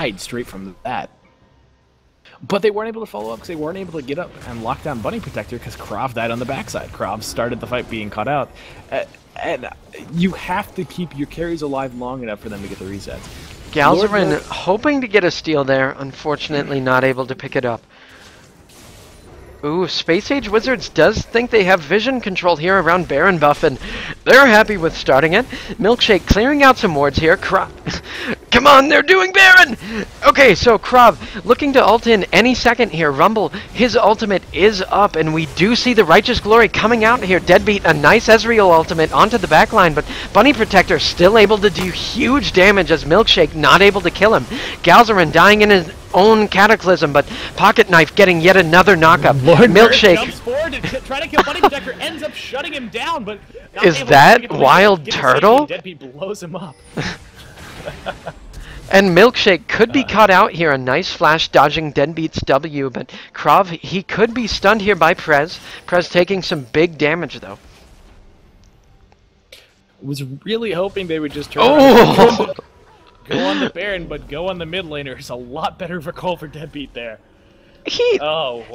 died straight from that. But they weren't able to follow up because they weren't able to get up and lock down Bunny Protector because Krav died on the backside. Krav started the fight being caught out. And you have to keep your carries alive long enough for them to get the resets. Galzarin hoping to get a steal there, unfortunately not able to pick it up. Ooh, Space Age Wizards does think they have vision control here around Baron buff, and they're happy with starting it. Milkshake clearing out some wards here. Come on, they're doing Baron! Okay, so Krav looking to ult in any second here. Rumble, his ultimate is up, and we do see the Righteous Glory coming out here. Deadbeat, a nice Ezreal ultimate onto the backline, but Bunny Protector still able to do huge damage as Milkshake not able to kill him. Galzarin dying in his own Cataclysm, but Pocket Knife getting yet another knockup. Lord Milkshake jumps forward to try to kill Bunny Protector, ends up shutting him down, but is that Wild Turtle? Deadbeat blows him up. And Milkshake could be caught out here. A nice flash dodging Deadbeat's W, but Krav, he could be stunned here by Prez. Prez taking some big damage, though. Was really hoping they would just turn go on the Baron, but go on the mid laner is a lot better for call for Deadbeat there. He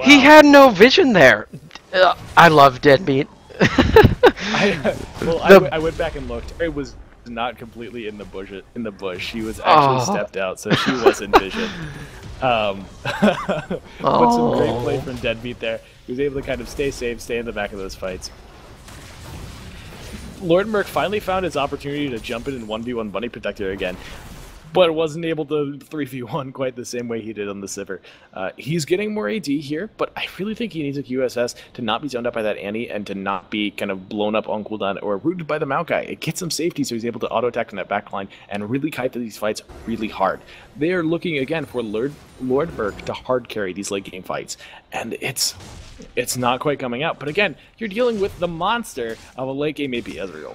He had no vision there. I love Deadbeat. I went back and looked. It was not completely in the bush. She was actually stepped out, so she was in vision. But some great play from Deadbeat there. He was able to kind of stay safe, stay in the back of those fights. Lord Merc finally found his opportunity to jump in and 1v1 Bunny Protector again, but wasn't able to 3v1 quite the same way he did on the Sivir. He's getting more AD here, but I really think he needs a QSS to not be zoned up by that Annie and to not be kind of blown up on cooldown or rooted by the Maokai. It gets him safety, so he's able to auto-attack on that backline and really kite these fights really hard. They are looking, again, for Lord Merc to hard carry these late game fights, and it's not quite coming out. But again, you're dealing with the monster of a late game AP Ezreal.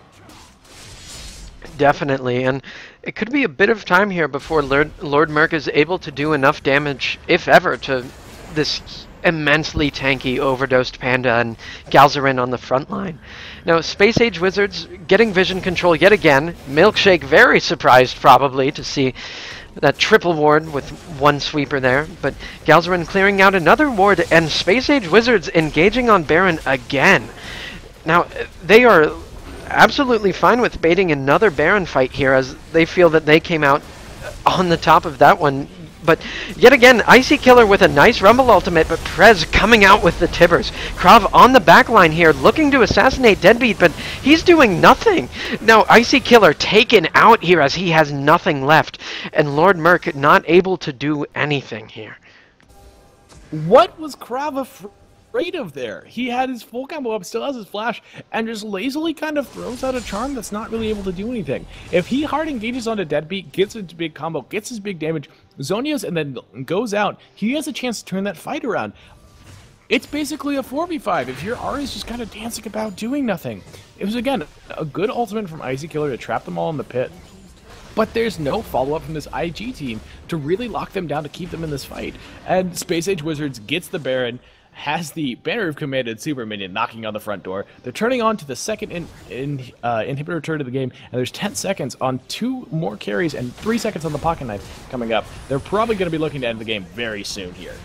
Definitely, and it could be a bit of time here before Lord Merc is able to do enough damage, if ever, to this immensely tanky overdosed Panda and Galzarin on the front line. Now, Space Age Wizards getting vision control yet again. Milkshake very surprised, probably, to see that triple ward with one sweeper there, but Galzarin clearing out another ward, and Space Age Wizards engaging on Baron again. Now, they are absolutely fine with baiting another Baron fight here, as they feel that they came out on the top of that one. But yet again, Icy Killer with a nice Rumble ultimate, but Prez coming out with the Tibbers. Krav on the backline here, looking to assassinate Deadbeat, but he's doing nothing. Now, Icy Killer taken out here as he has nothing left, and Lord Merc not able to do anything here. What was Krav afraid of there? He had his full combo up, still has his flash, and just lazily kind of throws out a charm that's not really able to do anything. If he hard engages onto Deadbeat, gets his big combo, gets his big damage, Zonia's and then goes out, he has a chance to turn that fight around. It's basically a 4v5 if your R is just kind of dancing about doing nothing. It was, again, a good ultimate from Icy Killer to trap them all in the pit. But there's no follow-up from this IG team to really lock them down to keep them in this fight. And Space Age Wizards gets the Baron, has the Banner of Command and Super Minion knocking on the front door. They're turning on to the second inhibitor turn of the game, and there's 10 seconds on 2 more carries and 3 seconds on the Pocket Knife coming up. They're probably going to be looking to end the game very soon here.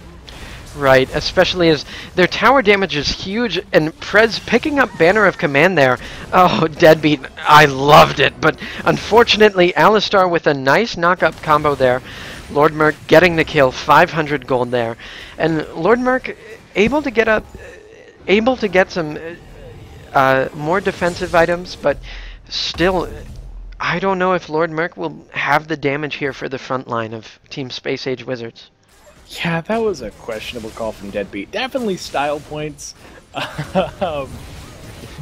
Right, especially as their tower damage is huge, and Prez picking up Banner of Command there. Oh, Deadbeat, I loved it, but unfortunately, Alistar with a nice knock-up combo there. Lord Merc getting the kill, 500 gold there. And Lord Merc able to get some more defensive items, but still, I don't know if Lord Merc will have the damage here for the front line of Team Space Age Wizards. Yeah, that was a questionable call from Deadbeat. Definitely style points.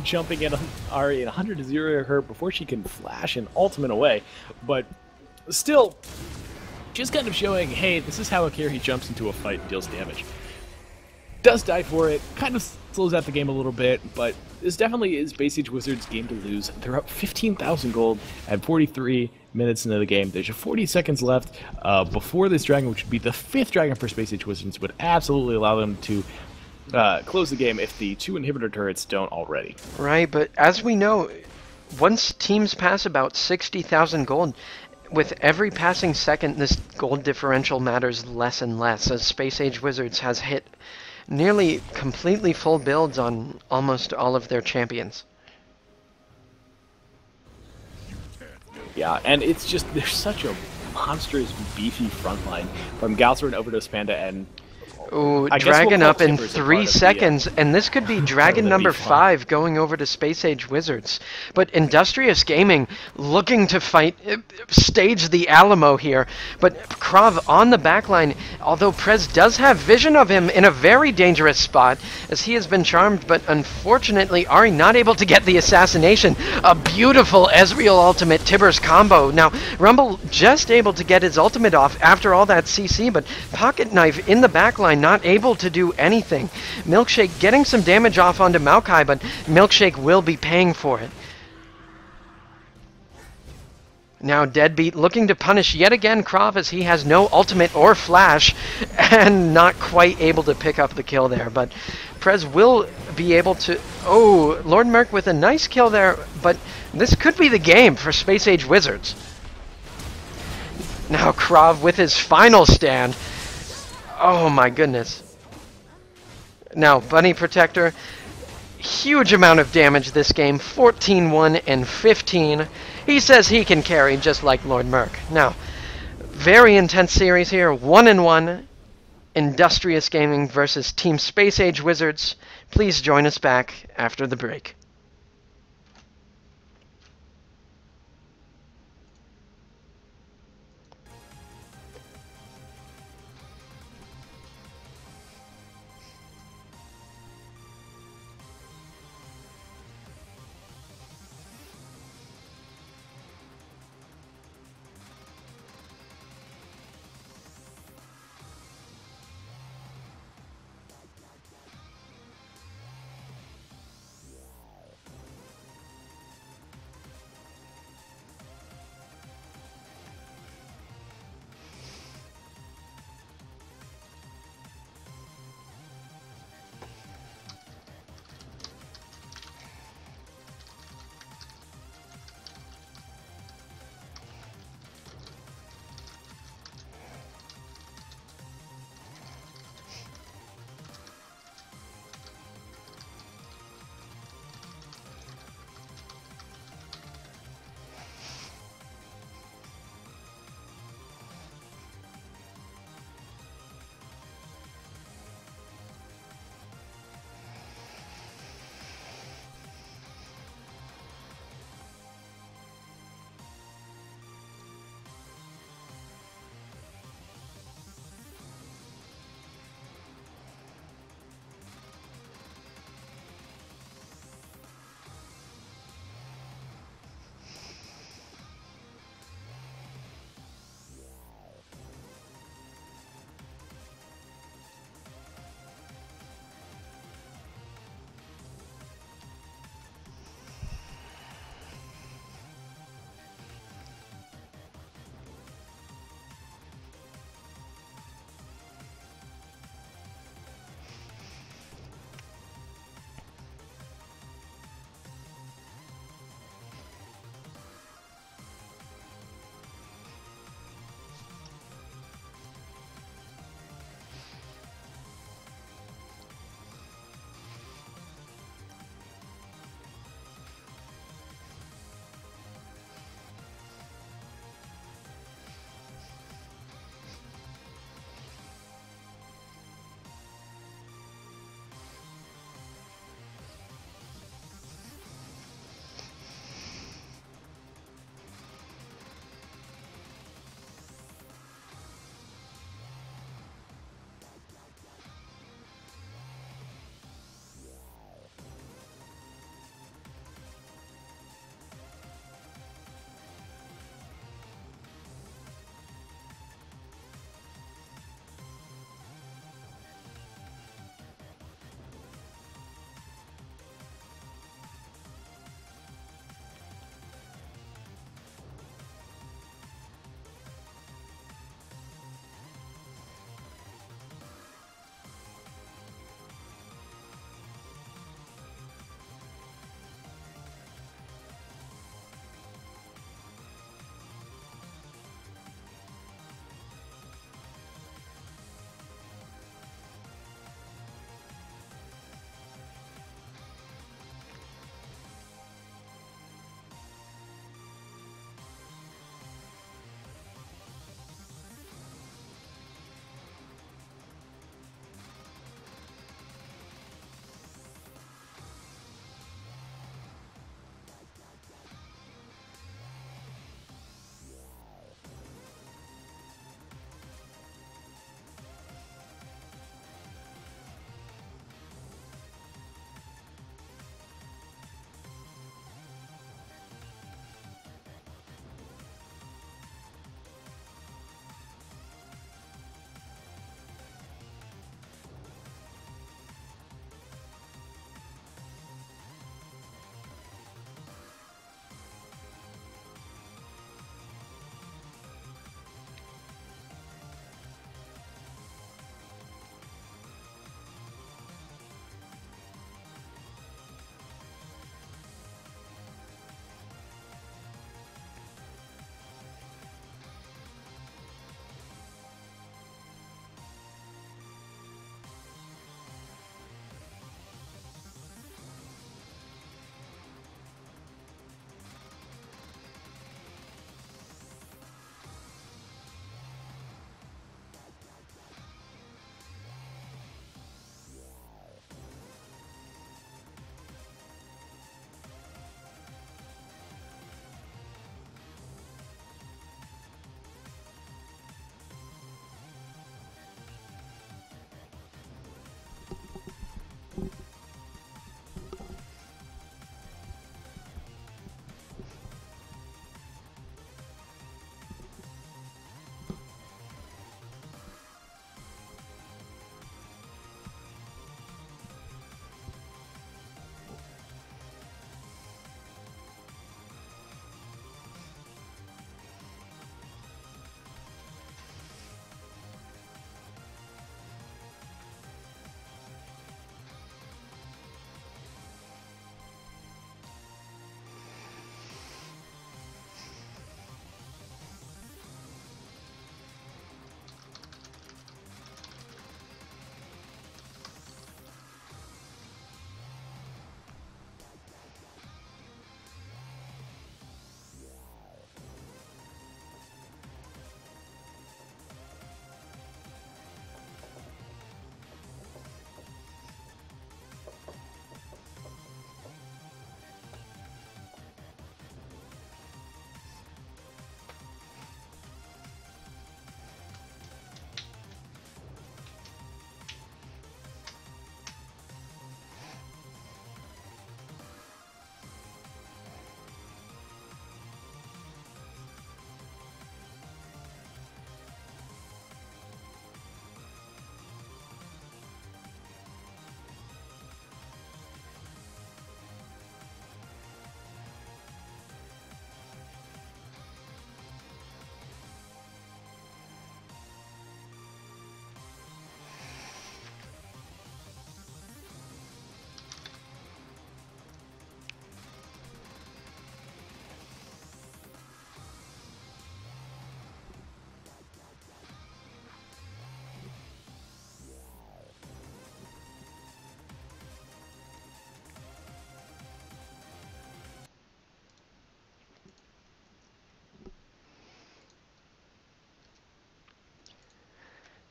Jumping in on Ahri and 100 to 0 her before she can flash and ultimate away. But still, just kind of showing, hey, this is how a carry jumps into a fight and deals damage. Does die for it, kind of slows out the game a little bit, but this definitely is Space Age Wizards' game to lose. They're up 15,000 gold at 43 minutes into the game. There's 40 seconds left before this dragon, which would be the 5th dragon for Space Age Wizards, would absolutely allow them to close the game if the 2 inhibitor turrets don't already. Right, but as we know, once teams pass about 60,000 gold, with every passing second, this gold differential matters less and less, as Space Age Wizards has hit nearly completely full builds on almost all of their champions. Yeah, and it's just, there's such a monstrous, beefy front line from Galzer and Overdose Panda, and Ooh, I guess Dragon we'll up in Timbers a 3 part of the, seconds, and this could be Dragon the number beef 5 going over to Space Age Wizards. But Industrious Gaming looking to fight, stage the Alamo here. But Krav on the backline, although Prez does have vision of him in a very dangerous spot, as he has been charmed, but unfortunately Ari not able to get the assassination. A beautiful Ezreal ultimate Tibbers combo. Now, Rumble just able to get his ultimate off after all that CC, but Pocket Knife in the backline not able to do anything. Milkshake getting some damage off onto Maokai, but Milkshake will be paying for it. Now Deadbeat looking to punish yet again Krav, as he has no ultimate or flash and not quite able to pick up the kill there, but Prez will be able to... Oh, Lord Merc with a nice kill there, but this could be the game for Space Age Wizards. Now Krav with his final stand. Oh my goodness. Now, Bunny Protector, huge amount of damage this game, 14-1 and 15. He says he can carry just like Lord Merc. Now, very intense series here, 1-1. Industrious Gaming versus Team Space Age Wizards. Please join us back after the break.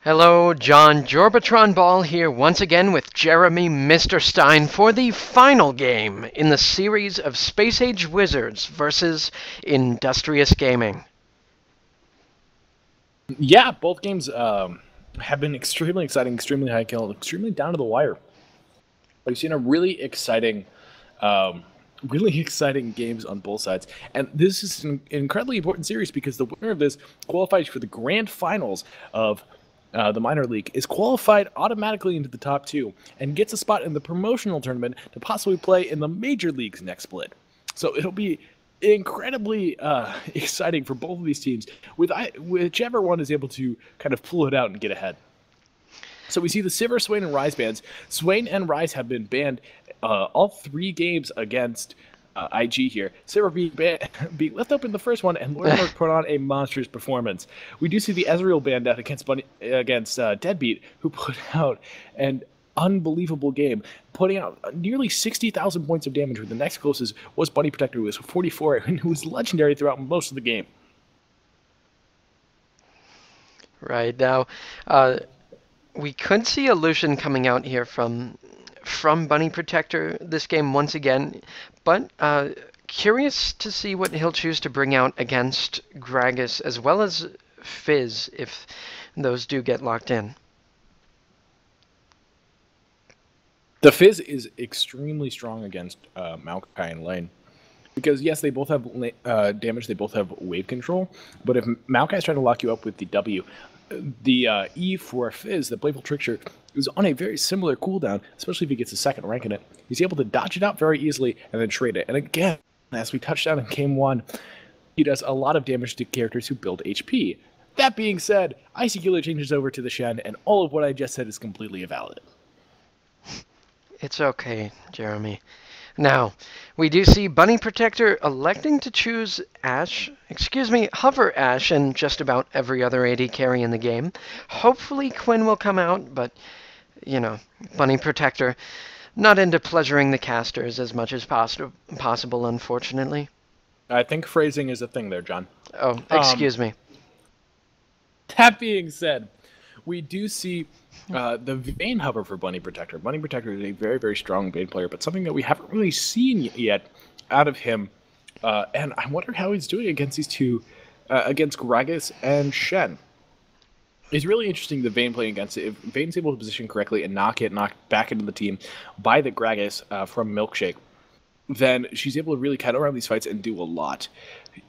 Hello, John Jorbatron Ball here once again with Jeremy Mr. Stein for the final game in the series of Space Age Wizards versus Industrious Gaming. Yeah, both games have been extremely exciting, extremely high kill, extremely down to the wire. We've seen a really exciting games on both sides. And this is an incredibly important series because the winner of this qualifies for the grand finals of the minor league, is qualified automatically into the top 2, and gets a spot in the promotional tournament to possibly play in the major leagues next split. So it'll be incredibly exciting for both of these teams, with whichever one is able to kind of pull it out and get ahead. So we see the Sivir, Swain, and Rise bans. Swain and Rise have been banned all 3 games against IG here. Sivir being left open the first one, and Lord Merc put on a monstrous performance. We do see the Ezreal banned out against Deadbeat, who put out an unbelievable game, putting out nearly 60,000 points of damage, with the next closest was Bunny Protector, who was 44, and who was legendary throughout most of the game. Right, now, we could see a Lucian coming out here from Bunny Protector this game once again, but curious to see what he'll choose to bring out against Gragas as well as Fizz if those do get locked in. The Fizz is extremely strong against Maokai and Lane. Because, yes, they both have damage, they both have wave control, but if Maokai's trying to lock you up with the W, the E for Fizz, the Playful Trickster, is on a very similar cooldown, especially if he gets a second rank in it. He's able to dodge it out very easily and then trade it. And again, as we touched on in Game 1, he does a lot of damage to characters who build HP. That being said, Icy Killer changes over to the Shen, and all of what I just said is completely invalid. It's okay, Jeremy. Now, we do see Bunny Protector electing to choose Hover Ashe and just about every other AD carry in the game. Hopefully Quinn will come out, but, you know, Bunny Protector not into pleasuring the casters as much as possible, unfortunately. I think phrasing is a thing there, John. Oh, excuse me. That being said, we do see the Vayne hover for Bunny Protector. Bunny Protector is a very, very strong Vayne player, but something that we haven't really seen yet out of him. And I wonder how he's doing against these two, against Gragas and Shen. It's really interesting the Vayne playing against it. If Vayne's able to position correctly and knock back into the team by the Gragas from Milkshake, then she's able to really cut around these fights and do a lot.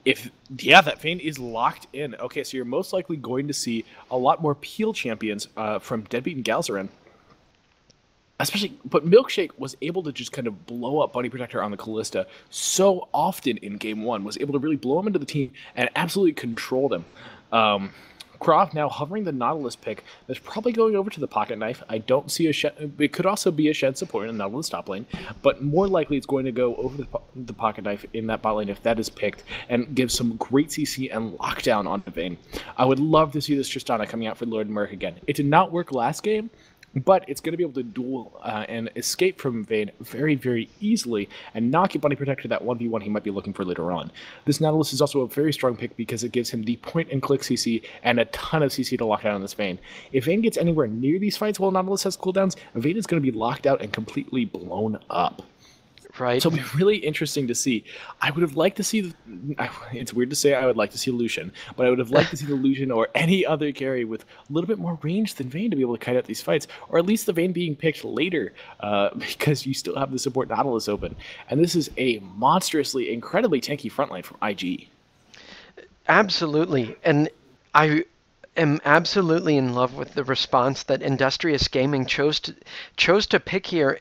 That Vayne is locked in. Okay, so you're most likely going to see a lot more Peel champions from Deadbeat and Galzarin. But Milkshake was able to just kind of blow up Bunny Protector on the Callista so often in Game 1, was able to really blow him into the team and absolutely control them. Croft now hovering the Nautilus pick. That's probably going over to the Pocket Knife. I don't see a Shen. It could also be a Shen support in the Nautilus top lane, but more likely it's going to go over the Pocket Knife in that bot lane if that is picked, and give some great CC and lockdown on the Vayne. I would love to see this Tristana coming out for Lord Merc again. It did not work last game, but it's going to be able to duel and escape from Vayne very, very easily and not get Bunny Protector that 1v1 he might be looking for later on. This Nautilus is also a very strong pick because it gives him the point-and-click CC and a ton of CC to lock down on this Vayne. If Vayne gets anywhere near these fights while Nautilus has cooldowns, Vayne is going to be locked out and completely blown up. Right. So it'll be really interesting to see. I would have liked to see, it's weird to say I would like to see Lucian, but I would have liked to see the Lucian or any other carry with a little bit more range than Vayne to be able to kite out these fights, or at least the Vayne being picked later, because you still have the support Nautilus open. And this is a monstrously, incredibly tanky frontline from IG. Absolutely. And I am absolutely in love with the response that Industrious Gaming chose to pick here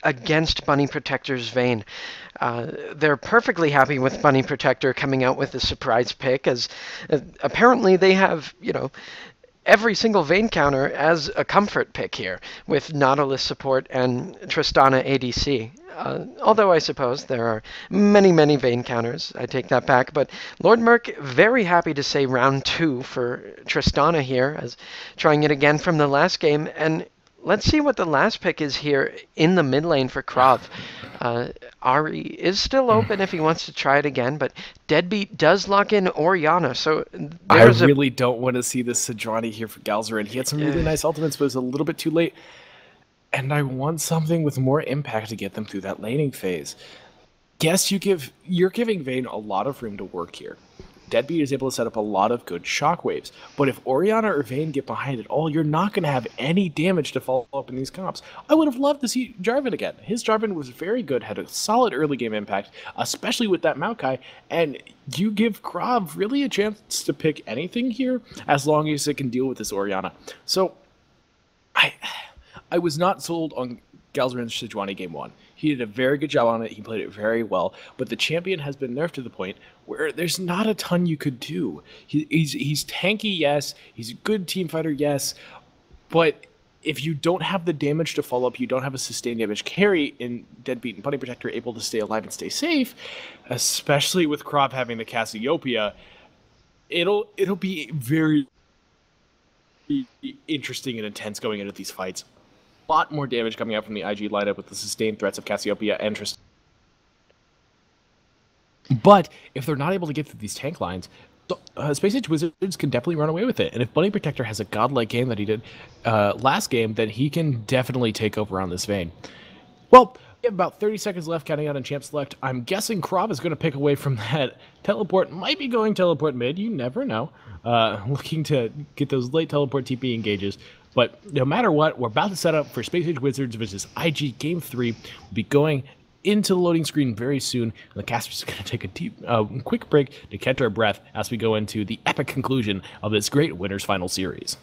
against Bunny Protector's Vayne. They're perfectly happy with Bunny Protector coming out with a surprise pick, as apparently they have, every single Vayne counter as a comfort pick here, with Nautilus support and Tristana ADC. Although I suppose there are many, many Vayne counters. I take that back. But Lord Merc very happy to say round 2 for Tristana here, as trying it again from the last game. And Let's see what the last pick is here in the mid lane for Krav. Ari is still open if he wants to try it again, but Deadbeat does lock in Orianna, so I there's a... really don't want to see this Sejuani here for Galzerin. He had some really nice ultimates, but it was a little bit too late. And I want something with more impact to get them through that laning phase. Yes, you're giving Vayne a lot of room to work here. Deadbeat is able to set up a lot of good shockwaves, but if Orianna or Vayne get behind it all, you're not going to have any damage to follow up in these comps. I would have loved to see Jarvan again. His Jarvan was very good, had a solid early game impact, especially with that Maokai, and you give Krav really a chance to pick anything here as long as it can deal with this Orianna. So, I was not sold on Galzerin's Sejuani game 1. He did a very good job on it. He played it very well. But the champion has been nerfed to the point where there's not a ton you could do. He's tanky, yes. He's a good team fighter, yes. But if you don't have the damage to follow up, you don't have a sustained damage carry in Deadbeat and Bunny Protector able to stay alive and stay safe, especially with Krav having the Cassiopeia, it'll be very interesting and intense going into these fights. Lot more damage coming out from the IG lineup with the sustained threats of Cassiopeia and Tristan. But if they're not able to get through these tank lines, Space Age Wizards can definitely run away with it. And if Bunny Protector has a godlike game that he did last game, then he can definitely take over on this Vayne. Well, we have about 30 seconds left counting out on Champ Select. I'm guessing Krav is going to pick away from that. Teleport might be going teleport mid. You never know. Looking to get those late teleport TP engages. But no matter what, we're about to set up for Space Age Wizards versus IG Game 3. We'll be going into the loading screen very soon. And the casters are going to take a quick break to catch our breath as we go into the epic conclusion of this great Winners Final Series.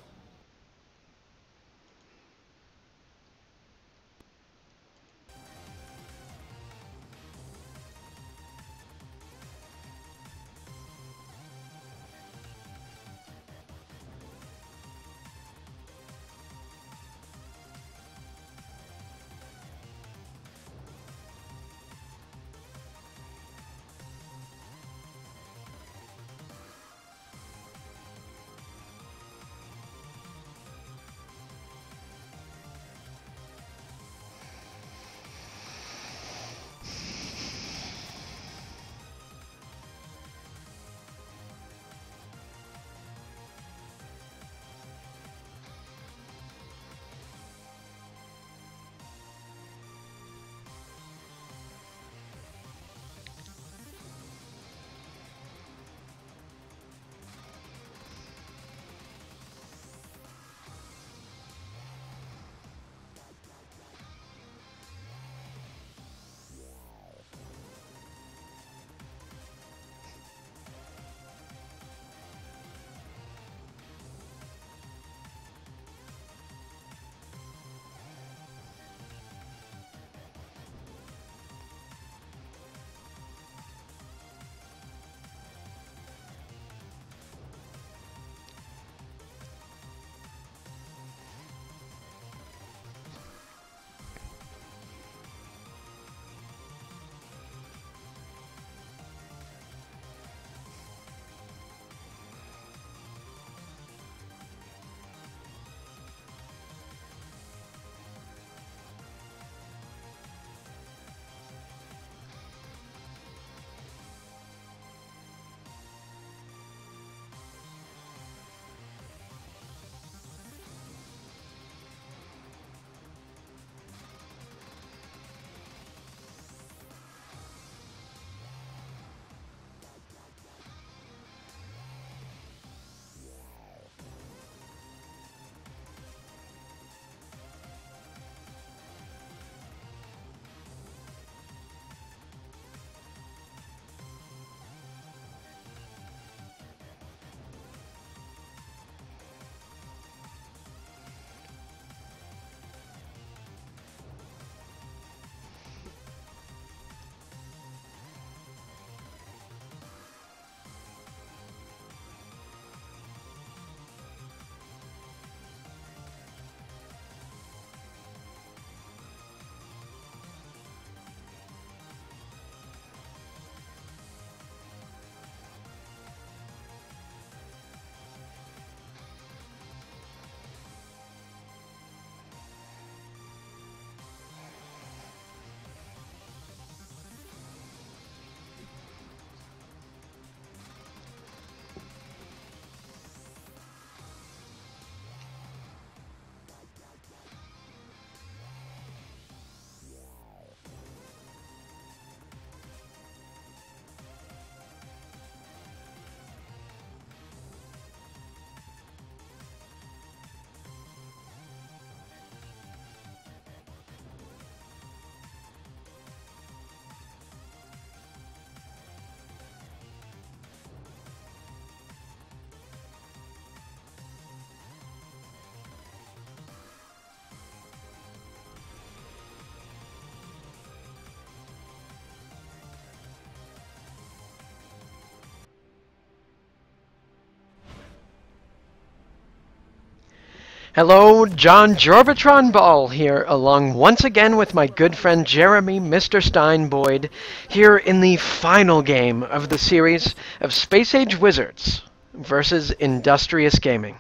Hello, John Jorbitron Ball here, along once again with my good friend Jeremy Mr. Stein Boyd, here in the final game of the series of Space Age Wizards versus Industrious Gaming.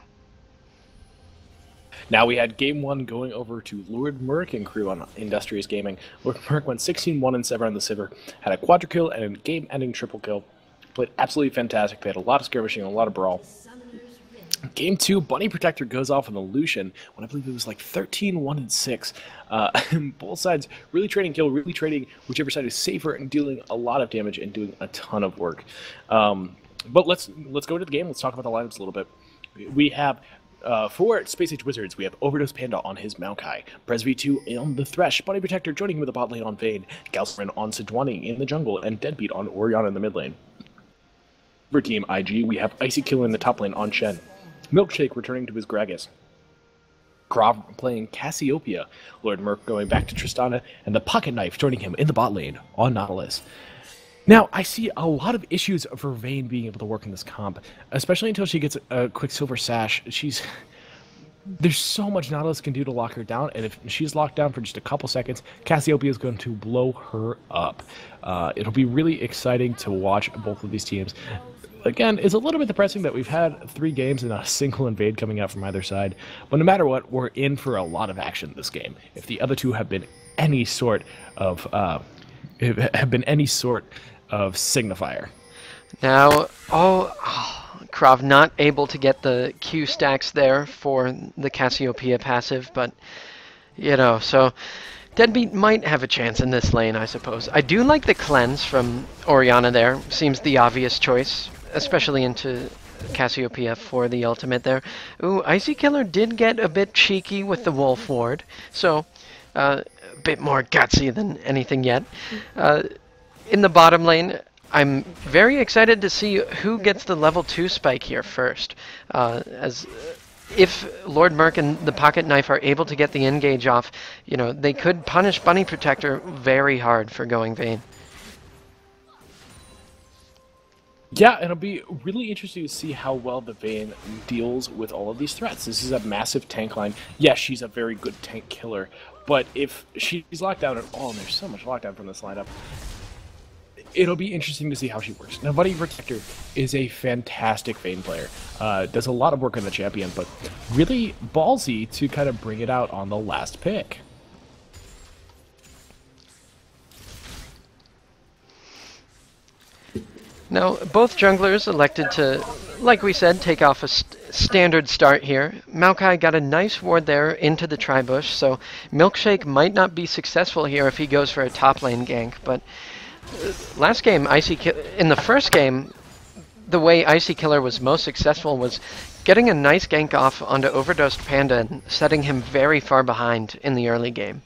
Now we had game 1 going over to Lord Merc and crew on Industrious Gaming. Lord Merc went 16-1-7 on the Sivir, had a quadra kill and a game-ending triple kill. Played absolutely fantastic. They had a lot of skirmishing and a lot of brawl. Game 2, Bunny Protector goes off on the Lucian when I believe it was like 13-1-6. Both sides really trading kill, really trading whichever side is safer and dealing a lot of damage and doing a ton of work. But let's go to the game. Let's talk about the lineups a little bit. We have for Space Age Wizards, we have Overdose Panda on his Maokai, Prez V2 on the Thresh, Bunny Protector joining him with the bot lane on Vayne, Galcerin on Sejuani in the jungle, and Deadbeat on Orianna in the mid lane. For Team IG, we have Icy Killer in the top lane on Shen, Milkshake returning to his Gragas, Krav playing Cassiopeia, Lord Merc going back to Tristana, and the Pocket Knife joining him in the bot lane on Nautilus. Now, I see a lot of issues for Vayne being able to work in this comp, especially until she gets a Quicksilver Sash. There's so much Nautilus can do to lock her down, and if she's locked down for just a couple seconds, Cassiopeia is going to blow her up. It'll be really exciting to watch both of these teams. Again, it's a little bit depressing that we've had 3 games and a single invade coming out from either side, but no matter what, we're in for a lot of action this game. If the other two have been any sort of signifier. Now, Krav not able to get the Q stacks there for the Cassiopeia passive, but, you know, so Deadbeat might have a chance in this lane, I suppose. I do like the cleanse from Orianna there. Seems the obvious choice, especially into Cassiopeia for the ultimate there. Ooh, Icy Killer did get a bit cheeky with the Wolf Ward, so a bit more gutsy than anything yet. In the bottom lane, I'm very excited to see who gets the level 2 spike here first. As if Lord Merc and the Pocket Knife are able to get the engage off, you know, they could punish Bunny Protector very hard for going Vayne. Yeah, it'll be really interesting to see how well the Vayne deals with all of these threats. This is a massive tank line. Yes, she's a very good tank killer, but if she's locked down at all, and there's so much lockdown from this lineup, it'll be interesting to see how she works. Now, Bunny Protector is a fantastic Vayne player. Does a lot of work on the champion, but really ballsy to kind of bring it out on the last pick. Now, both junglers elected to, like we said, take off a standard start here. Maokai got a nice ward there into the tri-bush, so Milkshake might not be successful here if he goes for a top lane gank, but last game, in the first game, the way Icy Killer was most successful was getting a nice gank off onto Overdosed Panda and setting him very far behind in the early game.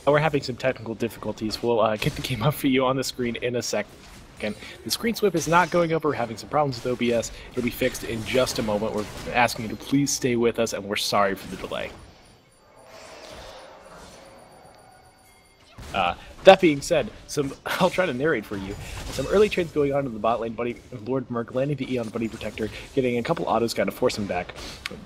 We're having some technical difficulties. We'll get the game up for you on the screen in a second. The screen swip is not going over. We're having some problems with OBS. It'll be fixed in just a moment. We're asking you to please stay with us, and we're sorry for the delay. That being said, I'll try to narrate for you. Some early trades going on in the bot lane. Lord Merc landing the E on Bunny Protector, getting a couple autos kind of force him back.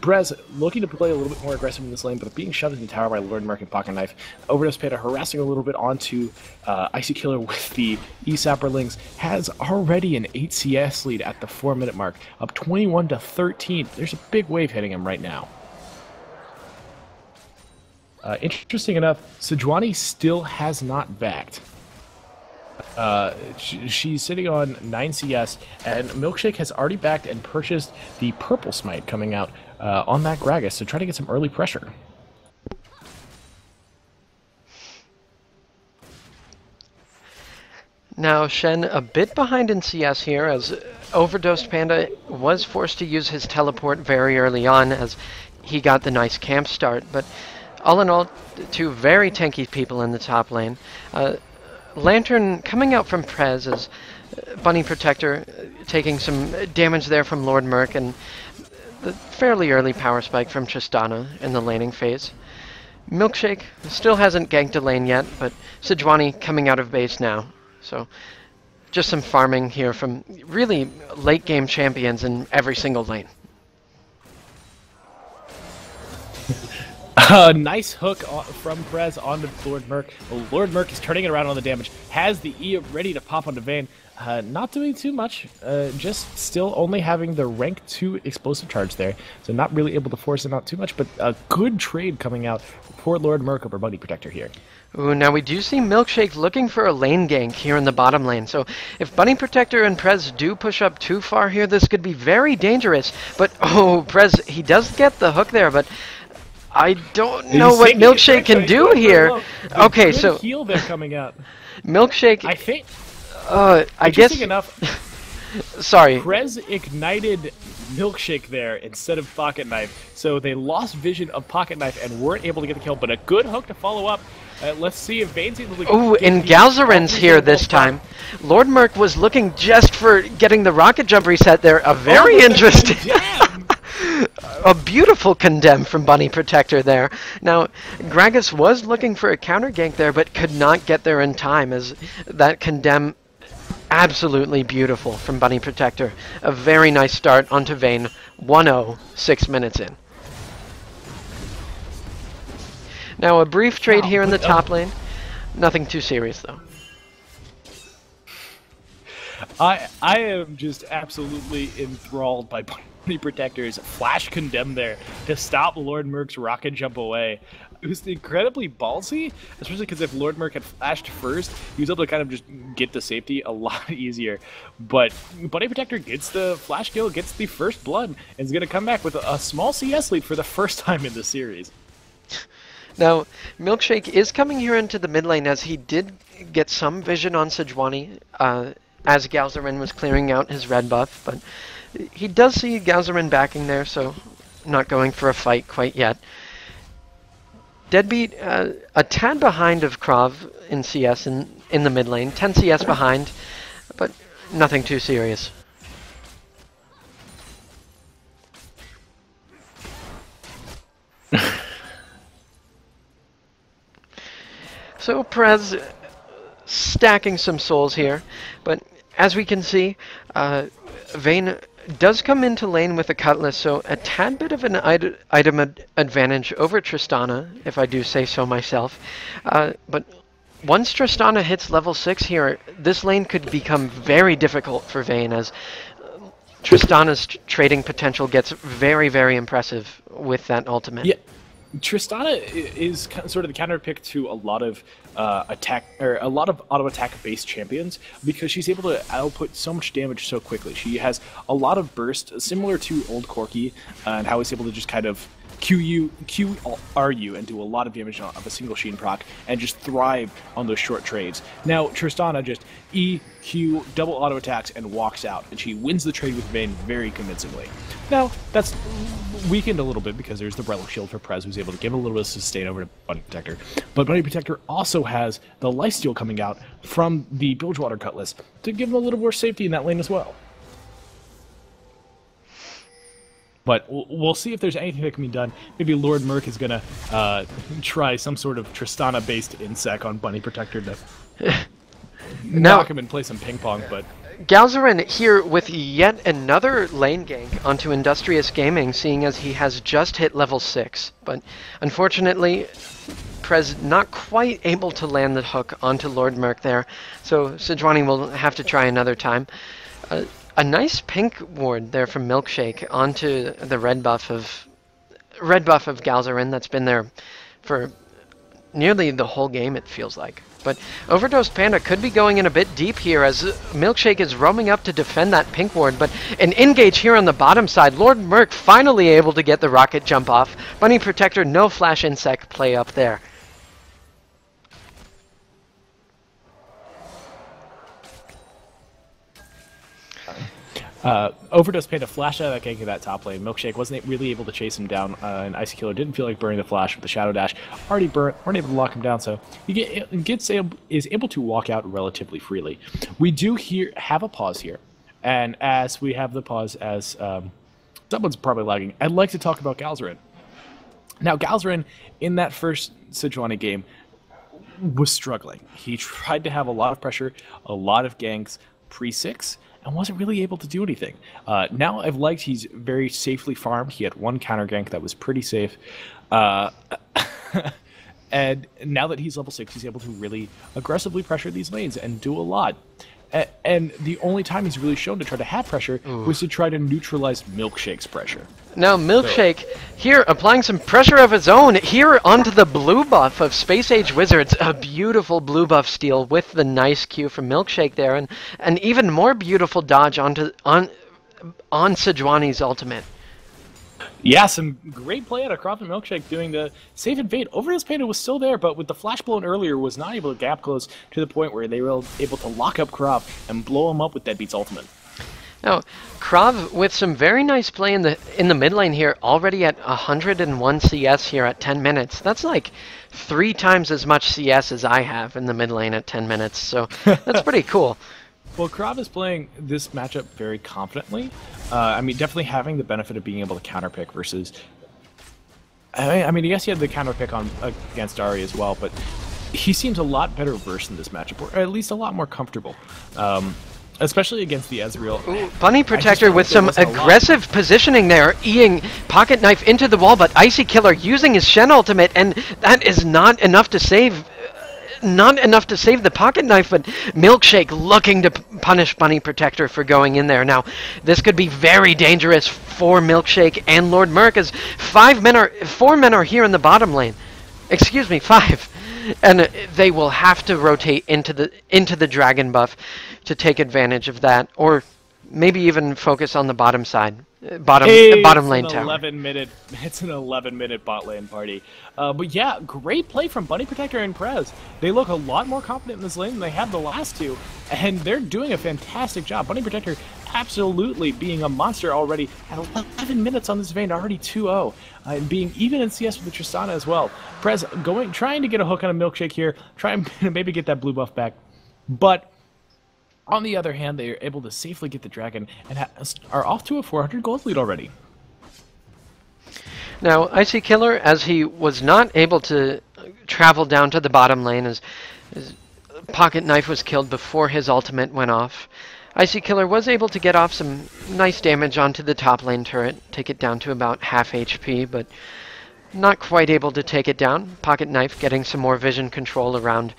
Brez looking to play a little bit more aggressive in this lane, but being shoved in the tower by Lord Merc and Pocket Knife. Overdose Panda harassing a little bit onto Icy Killer with the E Sapperlings. Has already an 8 CS lead at the 4-minute mark, up 21-13. There's a big wave hitting him right now. Interesting enough, Sejuani still has not backed. She's sitting on 9 CS, and Milkshake has already backed and purchased the Purple Smite coming out on that Gragas to try to get some early pressure. Now, Shen a bit behind in CS here, as Overdosed Panda was forced to use his teleport very early on as he got the nice camp start, but all in all, 2 very tanky people in the top lane. Lantern coming out from Prez as Bunny Protector taking some damage there from Lord Merc and the fairly early power spike from Tristana in the laning phase. Milkshake still hasn't ganked a lane yet, but Sejuani coming out of base now. So just some farming here from really late game champions in every single lane. Nice hook from Prez onto Lord Merc. Lord Merc is turning it around on the damage. Has the E ready to pop onto Vayne. Not doing too much. Just still only having the rank 2 explosive charge there. So not really able to force him out too much. But a good trade coming out for Lord Merc over Bunny Protector here. Ooh, now we do see Milkshake looking for a lane gank here in the bottom lane. So if Bunny Protector and Prez do push up too far here, this could be very dangerous. But, oh, Prez, he does get the hook there, but I don't know what Milkshake can do here. Okay, so heal there coming out. Milkshake, I think. I guess enough. Sorry. Prez ignited Milkshake there instead of Pocket Knife, so they lost vision of Pocket Knife and weren't able to get the kill. But a good hook to follow up. Let's see if Vayne's able to. Ooh, and Galzarin's here this time. Lord Merc was looking just for getting the rocket jump reset there. A very interesting. A beautiful condemn from Bunny Protector there. Now, Gragas was looking for a counter gank there, but could not get there in time, as that condemn absolutely beautiful from Bunny Protector. A very nice start onto Vayne, 1-0, 6 minutes in. Now, a brief trade here in the top lane. Nothing too serious, though. I am just absolutely enthralled by Bunny Protector's flash condemn there to stop Lord Merc's rocket jump away. It was incredibly ballsy, especially because if Lord Merc had flashed first, he was able to kind of just get the safety a lot easier. But Bunny Protector gets the flash kill, gets the first blood, and is going to come back with a small CS lead for the first time in the series. Now, Milkshake is coming here into the mid lane, as he did get some vision on Sejuani as Galzarin was clearing out his red buff, but he does see Galzarin backing there, so not going for a fight quite yet. Deadbeat, a tad behind of Krav in CS in the mid lane, 10 CS behind, but nothing too serious. So Prez stacking some souls here, but as we can see, Vayne does come into lane with a Cutlass, so a tad bit of an item advantage over Tristana, if I do say so myself. But once Tristana hits level 6 here, this lane could become very difficult for Vayne, as Tristana's trading potential gets very, very impressive with that ultimate. Yeah. Tristana is sort of the counter pick to a lot of auto attack based champions, because she's able to output so much damage so quickly. She has a lot of burst, similar to old Corki, and how he's able to just kind of QR you and do a lot of damage of a single Sheen proc and just thrive on those short trades. Now Tristana just EQ double auto attacks and walks out, and she wins the trade with Vayne very convincingly. Now that's weakened a little bit because there's the Relic Shield for Prez, who's able to give a little bit of sustain over to Bunny Protector. But Bunny Protector also has the lifesteal coming out from the Bilgewater Cutlass to give him a little more safety in that lane as well. But we'll see if there's anything that can be done. Maybe Lord Merc is going to try some sort of Tristana-based insec on Bunny Protector to knock him and play some ping pong. But Galzarin here with yet another lane gank onto Industrious Gaming, seeing as he has just hit level 6. But unfortunately, Prez not quite able to land the hook onto Lord Merc there, so Sejuani will have to try another time. A nice pink ward there from Milkshake onto the red buff of Galzarin that's been there for nearly the whole game, it feels like. But Overdosed Panda could be going in a bit deep here, as Milkshake is roaming up to defend that pink ward, but an engage here on the bottom side. Lord Merc finally able to get the rocket jump off. Bunny Protector, no flash insect play up there. Overdose Panda flashed out of that gank in that top lane. Milkshake wasn't really able to chase him down, and Icy Killer didn't feel like burning the flash with the Shadow Dash. Already burnt, weren't able to lock him down, so he is able to walk out relatively freely. We do have a pause here, and as we have the pause, as someone's probably lagging, I'd like to talk about Galzarin. Now, Galzarin, in that first Sejuani game, was struggling. He tried to have a lot of pressure, a lot of ganks pre-6, and wasn't really able to do anything. Now I've liked he's very safely farmed. He had one counter gank that was pretty safe. And now that he's level 6, he's able to really aggressively pressure these lanes and do a lot. And the only time he's really shown to try to have pressure was to try to neutralize Milkshake's pressure. Now Milkshake here applying some pressure of his own here onto the blue buff of Space Age Wizards. A beautiful blue buff steal with the nice Q from Milkshake there, and an even more beautiful dodge on Sejuani's ultimate. Yeah, some great play out of Krav and Milkshake doing the save and fade. Overdose Panda was still there, but with the flash blown earlier, was not able to gap close to the point where they were able to lock up Krav and blow him up with Deadbeat's ultimate. Now, Krav with some very nice play in the mid lane here, already at 101 CS here at 10 minutes. That's like 3 times as much CS as I have in the mid lane at 10 minutes, so that's pretty cool. Well, Krav is playing this matchup very confidently. I mean, definitely having the benefit of being able to counterpick versus... I mean, yes, he had the counterpick on against Ari as well, but he seems a lot better versed in this matchup, or at least a lot more comfortable. Especially against the Ezreal. Ooh, Bunny Protector with some aggressive positioning there, eating Pocket Knife into the wall, but Icy Killer using his Shen ultimate, and that is not enough to save... Not enough to save the Pocket Knife, but Milkshake looking to punish Bunny Protector for going in there. Now, this could be very dangerous for Milkshake and Lord Merc, as 4 men are here in the bottom lane. Excuse me, 5. And they will have to rotate into the Dragon buff to take advantage of that, or maybe even focus on the bottom side. Bottom lane tower. It's an 11-minute bot lane party. But yeah, great play from Bunny Protector and Prez. They look a lot more confident in this lane than they had the last two, and they're doing a fantastic job. Bunny Protector absolutely being a monster already at 11 minutes on this Vayne, already 2-0, and being even in CS with the Tristana as well. Prez trying to get a hook on a Milkshake here, trying to maybe get that blue buff back, but on the other hand, they are able to safely get the dragon and are off to a 400 gold lead already. Now, Icy Killer, as he was not able to travel down to the bottom lane, as his Pocket Knife was killed before his ultimate went off, Icy Killer was able to get off some nice damage onto the top lane turret, take it down to about half HP, but not quite able to take it down. Pocket Knife getting some more vision control around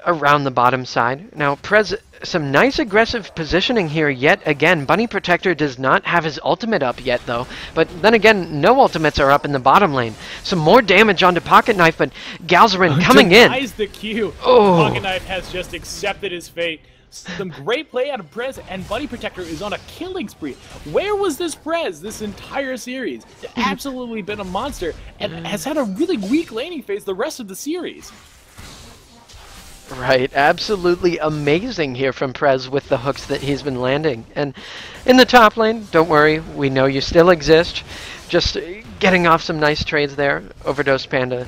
the bottom side. Now, Prez, some nice aggressive positioning here yet again. Bunny Protector does not have his ultimate up yet, though. But then again, no ultimates are up in the bottom lane. Some more damage onto Pocket Knife, but Galzarin coming in. Denies the Q. Oh. Pocket Knife has just accepted his fate. Some great play out of Prez, and Bunny Protector is on a killing spree. Where was this Prez this entire series? Absolutely been a monster, and has had a really weak laning phase the rest of the series. Right, absolutely amazing here from Prez with the hooks that he's been landing. And in the top lane, don't worry, we know you still exist. Just getting off some nice trades there. Overdose Panda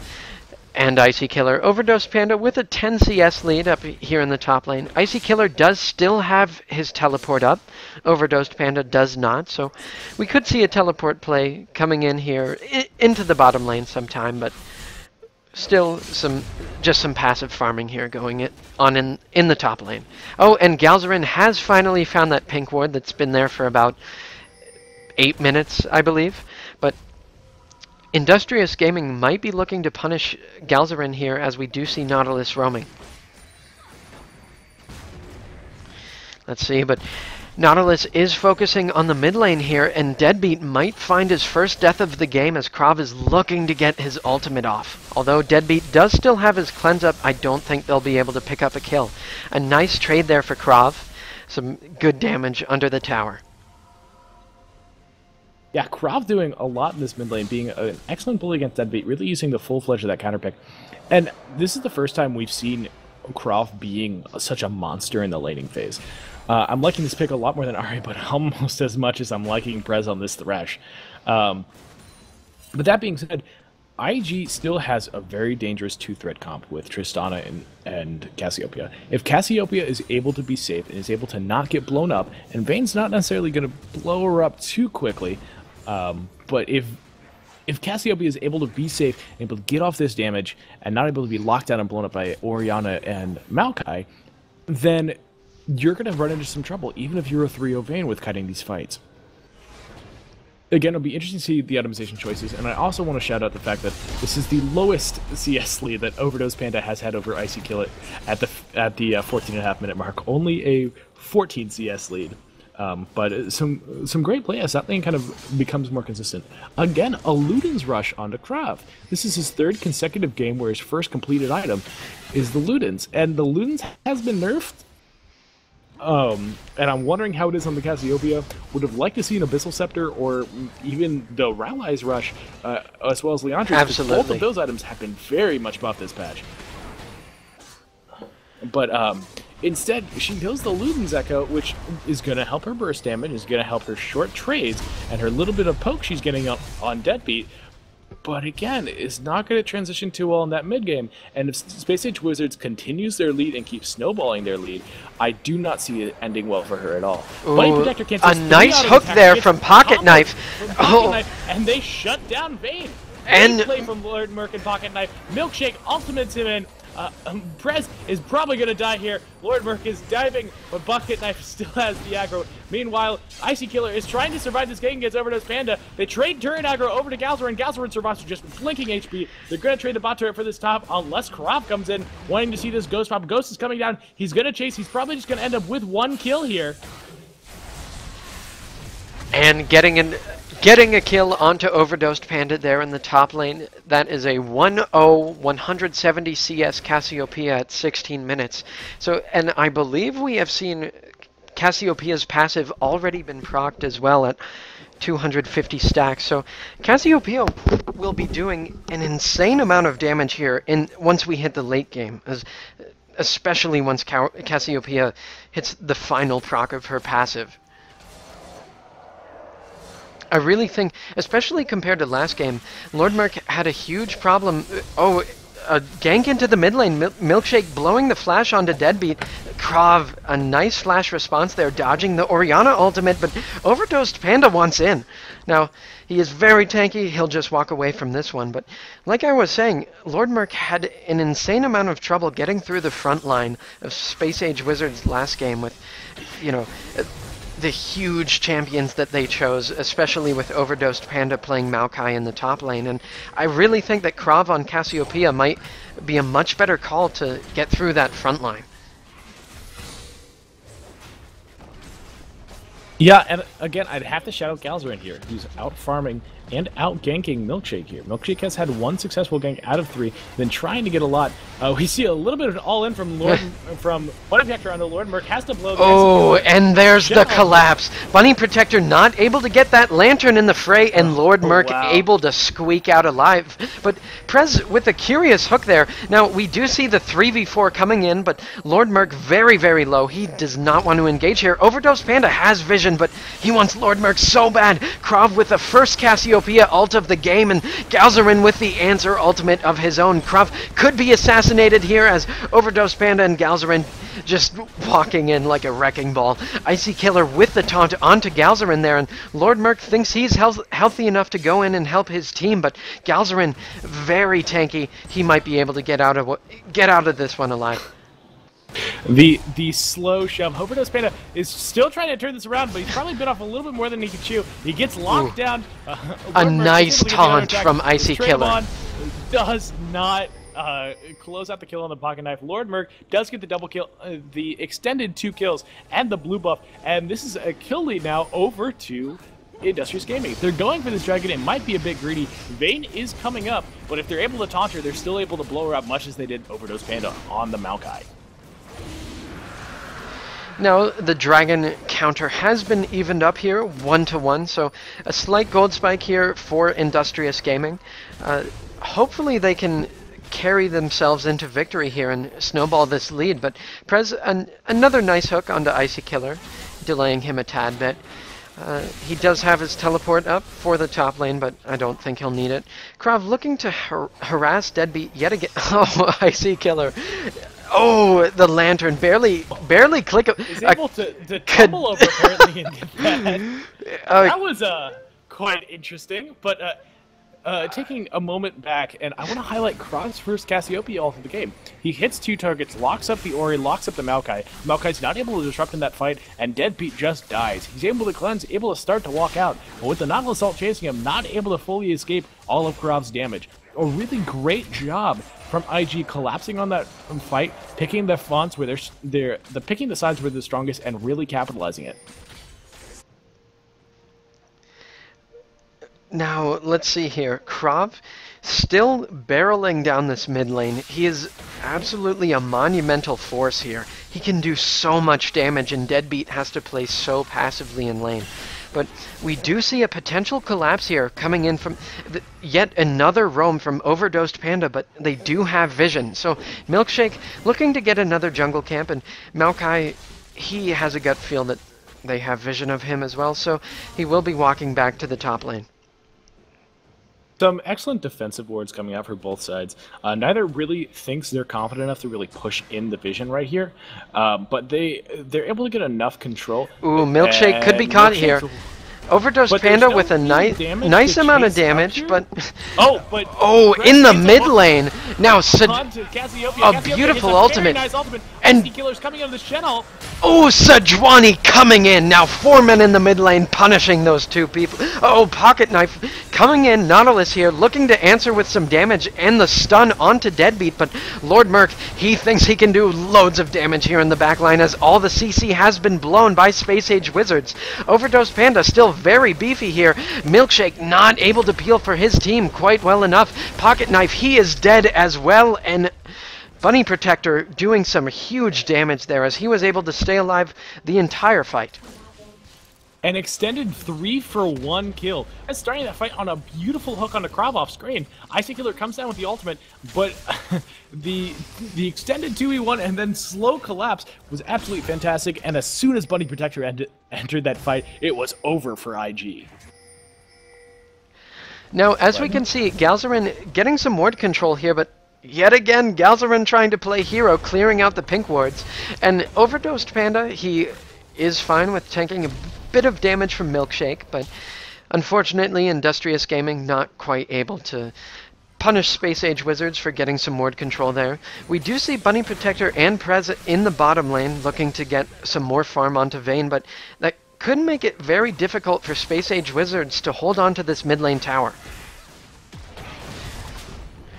and Icy Killer. Overdose Panda with a 10 CS lead up here in the top lane. Icy Killer does still have his teleport up. Overdose Panda does not, so we could see a teleport play coming in here into the bottom lane sometime, but still just some passive farming here going on in the top lane. Oh, and Galzarin has finally found that pink ward that's been there for about 8 minutes, I believe. But Industrious Gaming might be looking to punish Galzarin here, as we do see Nautilus roaming. Let's see, but Nautilus is focusing on the mid lane here, and Deadbeat might find his first death of the game as Krav is looking to get his ultimate off. Although Deadbeat does still have his cleanse up, I don't think they'll be able to pick up a kill. A nice trade there for Krav. Some good damage under the tower. Yeah, Krav doing a lot in this mid lane, being an excellent bully against Deadbeat, really using the full-fledged of that counterpick. And this is the first time we've seen Krav being such a monster in the laning phase. I'm liking this pick a lot more than Ari, but almost as much as I'm liking Prez on this Thresh. But that being said, IG still has a very dangerous 2-threat comp with Tristana and Cassiopeia. If Cassiopeia is able to be safe and is able to not get blown up, and Vayne's not necessarily going to blow her up too quickly, but if Cassiopeia is able to be safe, and able to get off this damage, and not able to be locked down and blown up by Orianna and Maokai, then you're going to run into some trouble, even if you're a 3-0 Vayne with kiting these fights. Again, it'll be interesting to see the itemization choices, and I also want to shout out the fact that this is the lowest CS lead that Overdose Panda has had over Icy Killer at the 14.5 minute mark. Only a 14 CS lead. But some great play as that lane kind of becomes more consistent. Again, a Luden's rush onto Krav. This is his third consecutive game where his first completed item is the Luden's, and the Luden's has been nerfed. And I'm wondering how it is on the Cassiopeia. Would have liked to see an Abyssal Scepter or even the Rally's Rush, as well as Leandre's. Absolutely. Both of those items have been very much buffed this patch. But instead, she goes the Luden's Echo, which is going to help her burst damage, is going to help her short trades, and her little bit of poke she's getting up on Deadbeat. But again, it's not going to transition too well in that mid game. And if Space Age Wizards continues their lead and keeps snowballing their lead, I do not see it ending well for her at all. Bunny Protector can't a nice hook there from Pocket Knife. And they shut down Vayne. And play from Lord Merc and Pocket Knife. Milkshake ultimates him in. Prez is probably going to die here. Lord Merc is diving, but Bucket Knife still has the aggro. Meanwhile, Icy Killer is trying to survive this game against Overdose Panda. They trade turret aggro over to Galzarin. Galzarin survives with just blinking HP. They're going to trade the bot turret for this top unless Krav comes in wanting to see this Ghost pop. Ghost is coming down. He's going to chase. He's probably just going to end up with one kill here. And getting a kill onto Overdosed Panda there in the top lane. That is a 1-0, 170 CS Cassiopeia at 16 minutes. So, and I believe we have seen Cassiopeia's passive already been procced as well at 250 stacks. So Cassiopeia will be doing an insane amount of damage here once we hit the late game, especially once Cassiopeia hits the final proc of her passive. I really think, especially compared to last game, Lord Merc had a huge problem. A gank into the mid lane, Milkshake blowing the flash onto Deadbeat. Krav, a nice flash response there, dodging the Orianna ultimate, but Overdosed Panda wants in. Now, he is very tanky, he'll just walk away from this one, but like I was saying, Lord Merc had an insane amount of trouble getting through the front line of Space Age Wizards last game with, you know, the huge champions that they chose, especially with Overdosed Panda playing Maokai in the top lane. And I really think that Krav on Cassiopeia might be a much better call to get through that front line. Yeah, and again, I'd have to shout out Galzarin here, who's out farming and out ganking Milkshake here. Milkshake has had one successful gank out of 3, been trying to get a lot. We see a little bit of an all-in from from Bunny Protector on the Lord Merc, has to blow the and there's the collapse. Bunny Protector not able to get that lantern in the fray, and Lord Merc able to squeak out alive. But Prez with a curious hook there. Now, we do see the 3v4 coming in, but Lord Merc very, very low. He does not want to engage here. Overdosed Panda has vision, but he wants Lord Merc so bad. Krav with the first Cassiopeia ult of the game, and Galzarin with the answer ultimate of his own. Krav could be assassinated here as Overdosed Panda and Galzarin just walking in like a wrecking ball. Icy Killer with the taunt onto Galzarin there, and Lord Merc thinks he's healthy enough to go in and help his team, but Galzarin very tanky. He might be able to get out of this one alive. The slow shove. Overdose Panda is still trying to turn this around, but he's probably bit off a little bit more than he can chew. He gets locked down. A nice taunt from Icy Killer. Does not close out the kill on the Pocket Knife. Lord Merc does get the double kill, the extended 2 kills, and the blue buff. And this is a kill lead now over to Industrious Gaming. If they're going for this dragon, it might be a bit greedy. Vayne is coming up, but if they're able to taunt her, they're still able to blow her up much as they did Overdose Panda on the Maokai. Now, the dragon counter has been evened up here, 1-1, so a slight gold spike here for Industrious Gaming. Hopefully they can carry themselves into victory here and snowball this lead, but Prez, another nice hook onto Icy Killer, delaying him a tad bit. He does have his teleport up for the top lane, but I don't think he'll need it. Krav looking to harass Deadbeat yet again. Oh, Icy Killer. Oh, the lantern barely click. He's able to tumble over apparently and get that. That was quite interesting, but taking a moment back, and I want to highlight Kron's first Cassiopeia ult of the game. He hits 2 targets, locks up the Ori, locks up the Maokai. Maokai's not able to disrupt in that fight, and Deadbeat just dies. He's able to cleanse, able to start to walk out, but with the Nautilus ult chasing him, not able to fully escape all of Karav's damage. A really great job from IG collapsing on that fight, picking the fonts where picking the sides where they're strongest, and really capitalizing it. Now, let's see here. Krav still barreling down this mid lane. He is absolutely a monumental force here. He can do so much damage, and Deadbeat has to play so passively in lane. But we do see a potential collapse here coming in from yet another roam from Overdosed Panda, but they do have vision. So Milkshake looking to get another jungle camp, and Maokai, he has a gut feel that they have vision of him as well, so he will be walking back to the top lane. Some excellent defensive wards coming out for both sides. Neither really thinks they're confident enough to really push in the vision right here, but they're able to get enough control. Ooh, Milkshake could be caught here. Overdosed Panda with a nice amount of damage, but oh, in the mid lane now. A beautiful ultimate, and Killer's coming out of the channel. Oh, Sejuani coming in now. 4 men in the mid lane punishing those 2 people. Oh, Pocket Knife coming in. Nautilus here looking to answer with some damage and the stun onto Deadbeat, but Lord Merc, he thinks he can do loads of damage here in the backline as all the CC has been blown by Space Age Wizards. Overdosed Panda still very beefy here. Milkshake not able to peel for his team quite well enough. Pocket Knife, he is dead as well, and Bunny Protector doing some huge damage there as he was able to stay alive the entire fight. An extended 3-for-1 kill. And starting that fight on a beautiful hook on the Krav off screen. Icy Killer comes down with the ultimate, but the extended 2v1 and then slow collapse was absolutely fantastic. And as soon as Bunny Protector entered that fight, it was over for IG. Now, as we can see, Galzarin getting some ward control here, but yet again, Galzarin trying to play hero, clearing out the pink wards. And Overdosed Panda, he is fine with tanking a bit of damage from Milkshake, but unfortunately, Industrious Gaming not quite able to punish Space Age Wizards for getting some ward control there. We do see Bunny Protector and Prez in the bottom lane looking to get some more farm onto Vayne, but that could make it very difficult for Space Age Wizards to hold on to this mid lane tower.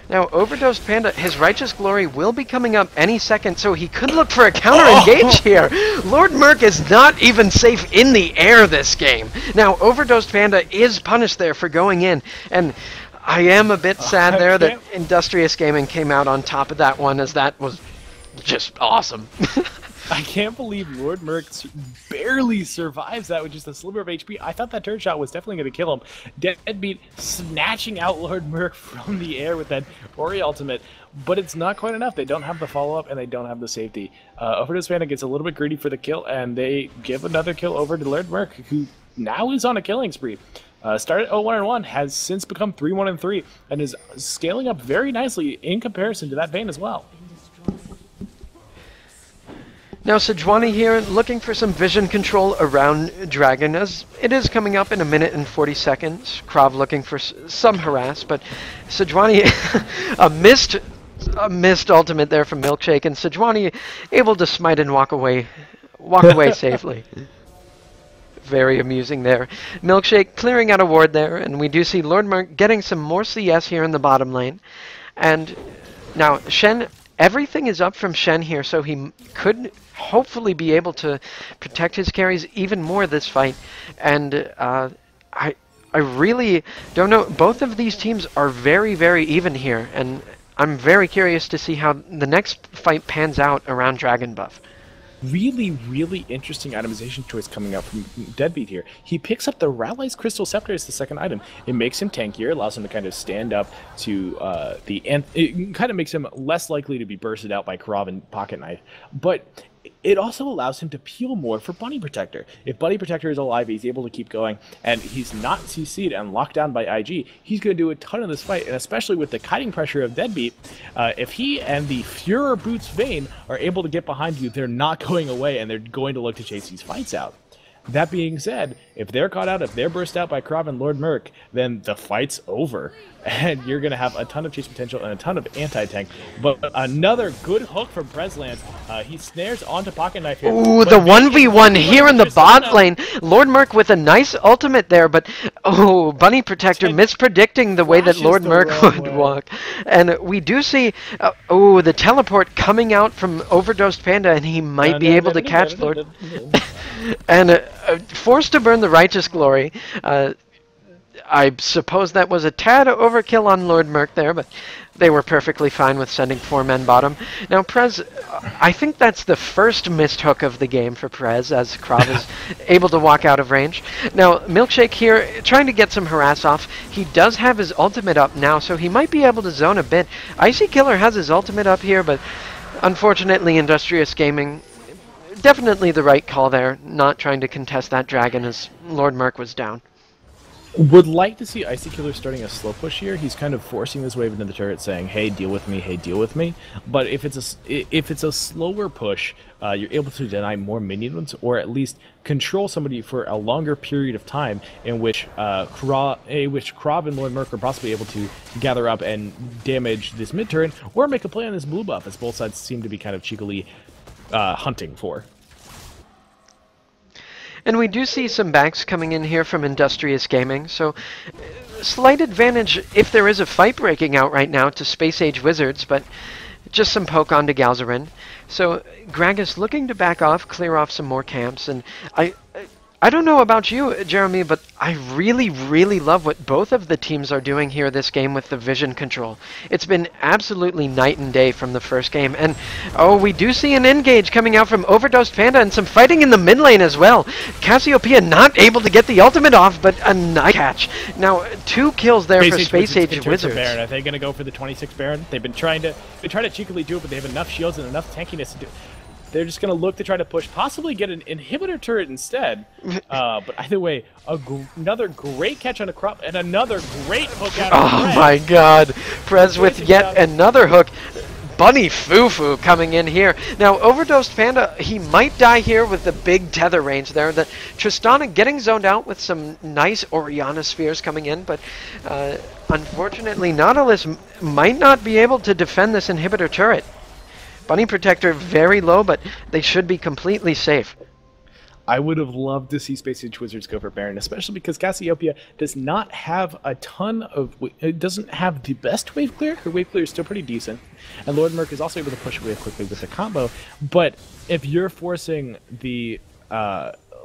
Now, Overdosed Panda, his Righteous Glory will be coming up any second, so he could look for a counter-engage here. Lord Merc is not even safe in the air this game. Now, Overdosed Panda is punished there for going in, and I am a bit sad there that Industrious Gaming came out on top of that one, as that was just awesome. I can't believe Lord Merc barely survives that with just a sliver of HP. I thought that turret shot was definitely going to kill him. Deadbeat snatching out Lord Merc from the air with that Ori ultimate, but it's not quite enough. They don't have the follow-up, and they don't have the safety. Overdose Panda gets a little bit greedy for the kill, and they give another kill over to Lord Merc, who now is on a killing spree. Started 0-1-1, has since become 3-1-3, and is scaling up very nicely in comparison to that Vayne as well. Now Sejuani here looking for some vision control around Dragon, as it is coming up in 1 minute and 40 seconds. Krav looking for some harass, but Sejuani a missed ultimate there from Milkshake, and Sejuani able to smite and walk away safely. Very amusing there. Milkshake clearing out a ward there, and we do see Lord Merc getting some more CS here in the bottom lane. And now Shen, everything is up from Shen here, so he could hopefully be able to protect his carries even more this fight. And I really don't know. Both of these teams are very, very even here, and I'm very curious to see how the next fight pans out around Dragon Buff. Really, really interesting itemization choice coming out from Deadbeat here. He picks up the Rally's Crystal Scepter as the second item. It makes him tankier, allows him to kind of stand up to it kind of makes him less likely to be bursted out by Krav and Pocket Knife. But it also allows him to peel more for Bunny Protector. If Bunny Protector is alive, he's able to keep going, and he's not CC'd and locked down by IG, he's going to do a ton of this fight, and especially with the kiting pressure of Deadbeat, if he and the Führer Boots Vayne are able to get behind you, they're not going away, and they're going to look to chase these fights out. That being said, if they're caught out, if they're burst out by Krav and Lord Merc, then the fight's over. and you're going to have a ton of chase potential and a ton of anti-tank. But another good hook from Prezlance. He snares onto Pocket Knife here. Ooh, the 1v1 here in the bot lane. Lord Merc with a nice ultimate there, but oh, Bunny Protector mispredicting the way that Lord Merc would walk. And we do see, oh, the teleport coming out from Overdosed Panda, and he might be able to catch Lord. And forced to burn the Righteous Glory. I suppose that was a tad overkill on Lord Merc there, but they were perfectly fine with sending 4 men bottom. Now, Prez, I think that's the first missed hook of the game for Prez, as Krav is able to walk out of range. Now, Milkshake here, trying to get some harass off. He does have his ultimate up now, so he might be able to zone a bit. Icy Killer has his ultimate up here, but unfortunately, Industrious Gaming, definitely the right call there, not trying to contest that dragon as Lord Merc was down. Would like to see Icy Killer starting a slow push here. He's kind of forcing this wave into the turret, saying, "Hey, deal with me. Hey, deal with me." But if it's a slower push, you're able to deny more minions, or at least control somebody for a longer period of time, in which Krav and Lord Merc are possibly able to gather up and damage this mid turret, or make a play on this blue buff, as both sides seem to be kind of cheekily hunting for. And we do see some backs coming in here from Industrious Gaming, so slight advantage if there is a fight breaking out right now to Space Age Wizards, but just some poke onto Galzarin. So Gragas looking to back off, clear off some more camps, and I don't know about you, Jeremy, but I really, really love what both of the teams are doing here this game with the vision control. It's been absolutely night and day from the first game. And, oh, we do see an engage coming out from Overdosed Panda and some fighting in the mid lane as well. Cassiopeia not able to get the ultimate off, but a nice catch. Now, 2 kills there for Space Age Wizards. Baron. Are they going to go for the 26 Baron? They've been trying to cheekily do it, but they have enough shields and enough tankiness to do it. They're just going to look to try to push, possibly get an inhibitor turret instead. But either way, another great catch on a crop and another great hook out of Prez. Oh my god. Prez with yet another hook. Bunny Fufu coming in here. Now, Overdosed Panda, he might die here with the big tether range there. The Tristana getting zoned out with some nice Oriana spheres coming in, but unfortunately, Nautilus might not be able to defend this inhibitor turret. Bunny Protector very low, but they should be completely safe. I would have loved to see Space Age Wizards go for Baron, especially because Cassiopeia does not have a ton of... It doesn't have the best wave clear. Her wave clear is still pretty decent. And Lord Merc is also able to push away quickly with the combo. But if you're forcing the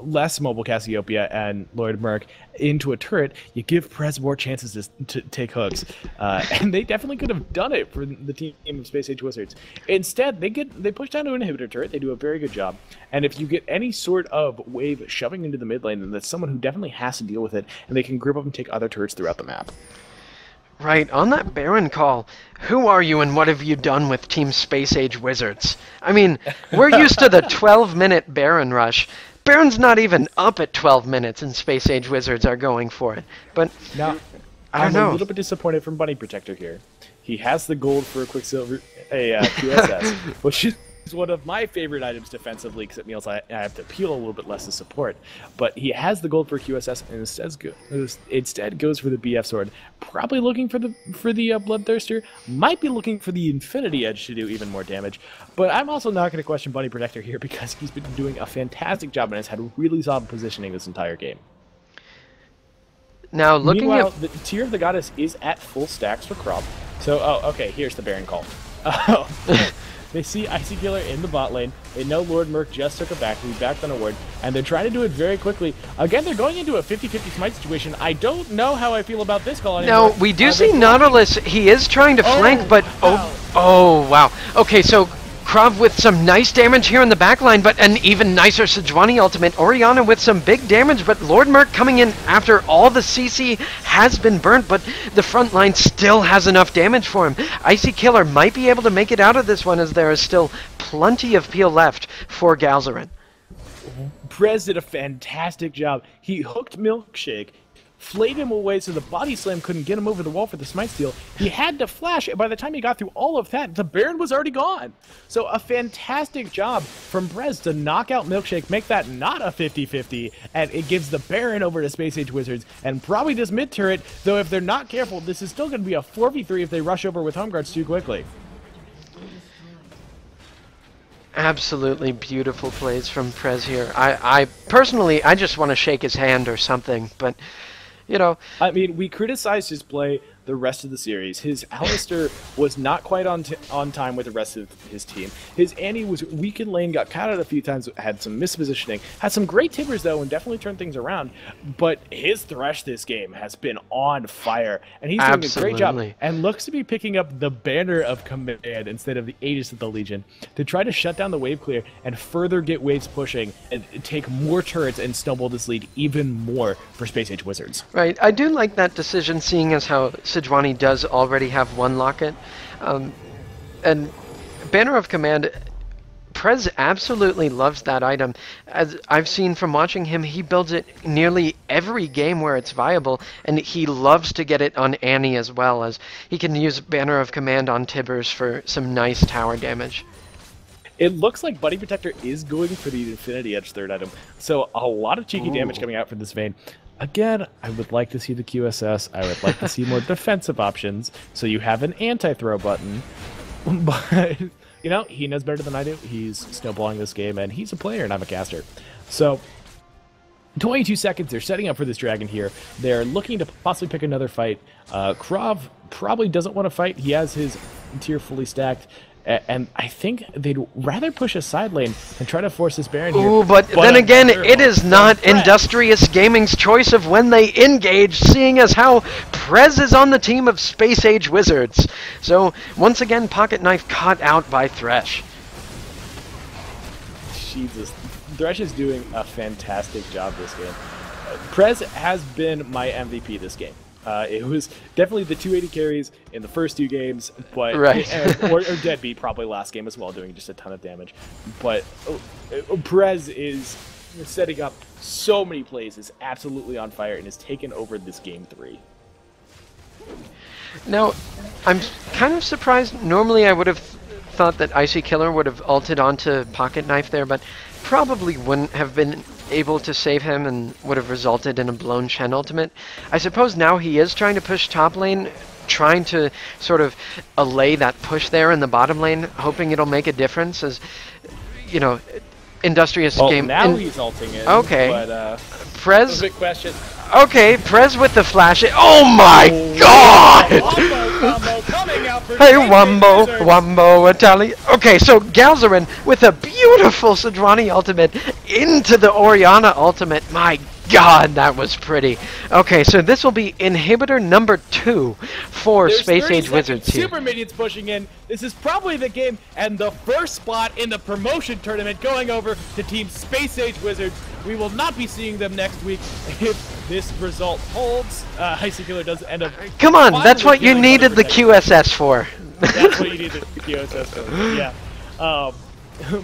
less mobile Cassiopeia and Lord Merc into a turret, you give Prez more chances to take hooks. And they definitely could have done it for the team of Space Age Wizards. Instead, they push down to an inhibitor turret. They do a very good job. And if you get any sort of wave shoving into the mid lane, then that's someone who definitely has to deal with it, and they can group up and take other turrets throughout the map. Right, on that Baron call, who are you and what have you done with Team Space Age Wizards? I mean, we're used to the 12-minute Baron rush. Baron's not even up at 12 minutes, and Space Age Wizards are going for it. But now, I don't know. I'm a little bit disappointed from Bunny Protector here. He has the gold for a Quicksilver, QSS, which is one of my favorite items defensively, because it means I have to peel a little bit less to support. But he has the gold for QSS, and instead goes for the BF sword. Probably looking for the Bloodthirster. Might be looking for the Infinity Edge to do even more damage. But I'm also not going to question Bunny Protector here, because he's been doing a fantastic job and has had really solid positioning this entire game. Now, looking at the Tear of the Goddess is at full stacks for Crop. So, okay, here's the Baron call. They see Icy Killer in the bot lane. They know Lord Merc just took a back. He backed on a ward. And they're trying to do it very quickly. Again, they're going into a 50-50 smite situation. I don't know how I feel about this call anymore. Now, we do see Nautilus. He is trying to flank, but... Wow. Oh, wow. Okay, so Krav with some nice damage here in the backline, but an even nicer Sejuani ultimate. Oriana with some big damage, but Lord Merc coming in after all the CC has been burnt, but the front line still has enough damage for him. Icy Killer might be able to make it out of this one, as there is still plenty of peel left for Galzarin. Prez did a fantastic job. He hooked Milkshake, flayed him away so the body slam couldn't get him over the wall for the smite steal. He had to flash, and by the time he got through all of that, the Baron was already gone. So a fantastic job from Prez to knock out Milkshake, make that not a 50-50, and it gives the Baron over to Space Age Wizards, and probably this mid turret, though if they're not careful, this is still going to be a 4v3 if they rush over with home guards too quickly. Absolutely beautiful plays from Prez here. I personally, I just want to shake his hand or something, but, you know. I mean, we criticized his play the rest of the series. His Alistair was not quite on time with the rest of his team. His Annie was weak in lane, got caught out a few times, had some mispositioning, had some great timbers though, and definitely turned things around. But his Thresh this game has been on fire, and he's doing a great job, and looks to be picking up the banner of command instead of the Aegis of the Legion to try to shut down the wave clear and further get waves pushing and take more turrets and snowball this lead even more for Space Age Wizards. Right, I do like that decision, seeing as how Sejuani does already have one locket. And Banner of Command, Prez absolutely loves that item. As I've seen from watching him, he builds it nearly every game where it's viable, and he loves to get it on Annie as well, as he can use Banner of Command on Tibbers for some nice tower damage. It looks like Buddy Protector is going for the Infinity Edge third item, so a lot of cheeky damage coming out from this Vayne. Again, I would like to see the QSS. I would like to see more defensive options, so you have an anti-throw button. But, you know, he knows better than I do. He's snowballing this game, and he's a player, and I'm a caster. So, 22 seconds, they're setting up for this dragon here. They're looking to possibly pick another fight. Krav probably doesn't want to fight. He has his tier fully stacked. And I think they'd rather push a side lane and try to force this Baron here. Ooh, but then again, it is not Industrious Gaming's choice of when they engage, seeing as how Prez is on the team of Space Age Wizards. So, once again, Pocket Knife caught out by Thresh. Jesus. Thresh is doing a fantastic job this game. Prez has been my MVP this game. It was definitely the 280 carries in the first two games, but or Deadbeat probably last game as well, doing just a ton of damage. But Perez is setting up so many plays, is absolutely on fire, and has taken over this game 3. Now, I'm kind of surprised. Normally I would have thought that Icy Killer would have ulted onto Pocket Knife there, but probably wouldn't have been able to save him and would have resulted in a blown Shen ultimate. I suppose now he is trying to push top lane, trying to sort of allay that push there in the bottom lane, hoping it'll make a difference, as, you know, Industrious game. Now he's ulting it. Okay. But, Prez. Big question. Okay, Prez with the flash. Oh my god! Wombo coming out for hey, Wombo, Italian. Okay, so Galzarin with a beautiful Sejuani ultimate into the Orianna ultimate. My god, that was pretty. Okay, so this will be inhibitor number 2 for Space Age Wizards here. Super Minions pushing in. This is probably the game and the first spot in the promotion tournament going over to Team Space Age Wizards. We will not be seeing them next week if this result holds. Icy Killer does end up... Come on, that's what you needed the QSS for. That's what you needed the QSS for, yeah.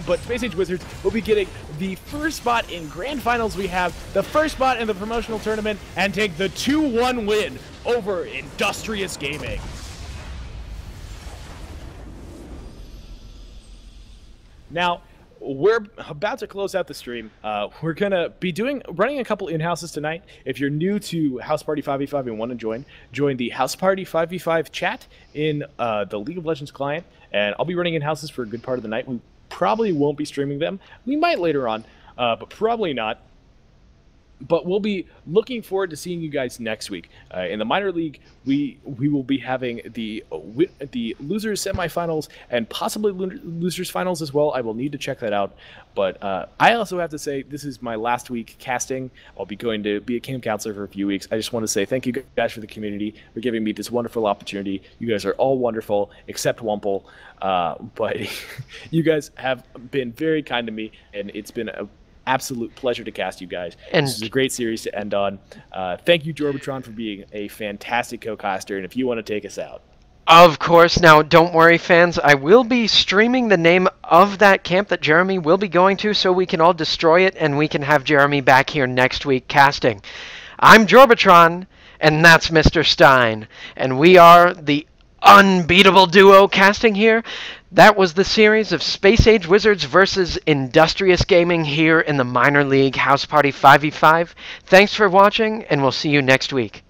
But Space Age Wizards will be getting the first spot in Grand Finals. We have the first spot in the promotional tournament and take the 2-1 win over Industrious Gaming. Now, we're about to close out the stream. We're going to be running a couple in-houses tonight. If you're new to Houseparty5v5 and want to join the Houseparty5v5 chat in the League of Legends client. And I'll be running in-houses for a good part of the night. We probably won't be streaming them. We might later on, but probably not. But we'll be looking forward to seeing you guys next week. In the minor league, we will be having the losers semifinals and possibly losers finals as well. I will need to check that out. But I also have to say this is my last week casting. I'll be going to be a camp counselor for a few weeks. I just want to say thank you guys for the community, for giving me this wonderful opportunity. You guys are all wonderful, except Wumple. But you guys have been very kind to me, and it's been a absolute pleasure to cast you guys. And this is a great series to end on. Thank you, Jorbitron, for being a fantastic co-caster, and if you want to take us out. Of course. Now, don't worry, fans. I will be streaming the name of that camp that Jeremy will be going to, so we can all destroy it, and we can have Jeremy back here next week casting. I'm Jorbatron, and that's Mr. Stein, and we are the unbeatable duo casting here. That was the series of Space Age Wizards versus Industrious Gaming here in the minor league House Party 5v5. Thanks for watching, and we'll see you next week.